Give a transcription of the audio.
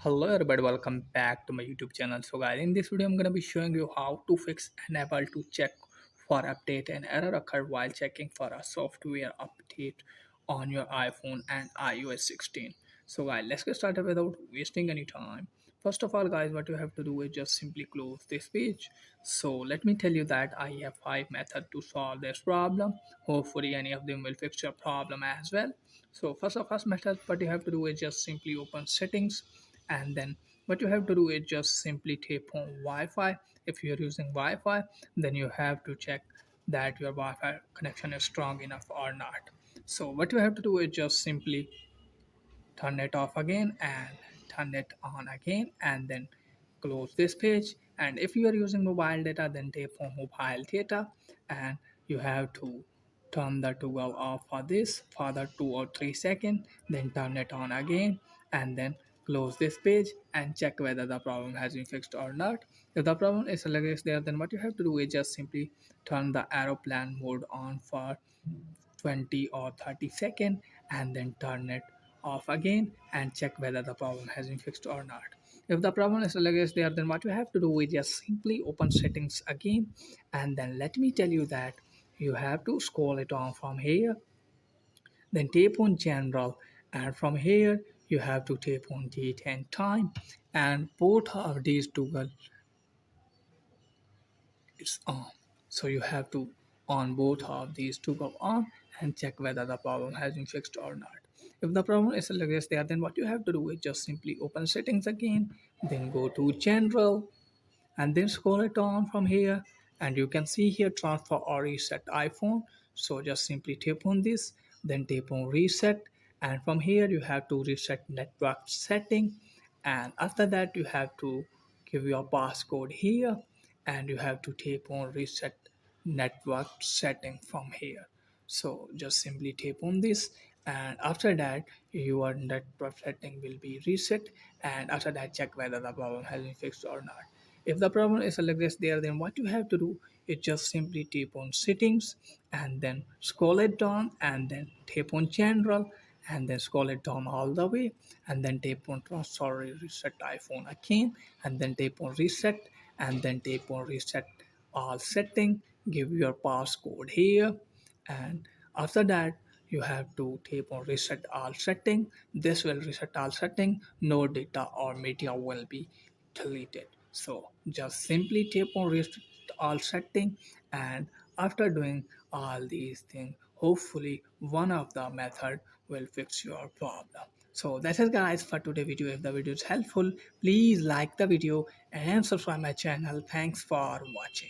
Hello everybody, welcome back to my YouTube channel. So guys, in this video I'm gonna be showing you how to fix enable to check for update and error occurred while checking for a software update on your iPhone and iOS 16. So guys, let's get started without wasting any time. First of all guys, what you have to do is just simply close this page. So let me tell you that I have 5 methods to solve this problem. Hopefully any of them will fix your problem as well. So first method, what you have to do is just simply open settings, and then what you have to do is just simply tap on Wi-Fi. If you're using Wi-Fi, then you have to check that your Wi-Fi connection is strong enough or not. So what you have to do is just simply turn it off again and turn it on again, and then close this page. And if you are using mobile data, then tap on mobile data, and you have to turn the toggle off for this for the 2 or 3 seconds, then turn it on again, and then close this page and check whether the problem has been fixed or not. If the problem is still there, then what you have to do is just simply turn the aeroplane mode on for 20 or 30 seconds, and then turn it off again and check whether the problem has been fixed or not. If the problem is still there, then what you have to do is just simply open settings again, and then let me tell you that you have to scroll it on from here, then tap on general, and from here you have to tap on date and time, and both of these toggle it's on. So you have to on both of these to go on and check whether the problem has been fixed or not. If the problem is still there, then what you have to do is just simply open settings again, then go to general, and then scroll it on from here, and you can see here transfer or reset iPhone. So just simply tap on this, then tap on reset, and from here you have to reset network setting, and after that you have to give your passcode here, and you have to tap on reset network setting from here. So just simply tap on this, and after that your network setting will be reset, and after that check whether the problem has been fixed or not. If the problem is like this there, then what you have to do is just simply tap on settings, and then scroll it down, and then tap on general, and then scroll it down all the way, and then tap on sorry reset iPhone again, and then tap on reset, and then tap on reset all setting, give your passcode here, and after that you have to tap on reset all setting. This will reset all setting, no data or media will be deleted. So just simply tap on reset all setting, and after doing all these things, hopefully one of the method will fix your problem. So that's it guys for today video. If the video is helpful, please like the video and subscribe my channel. Thanks for watching.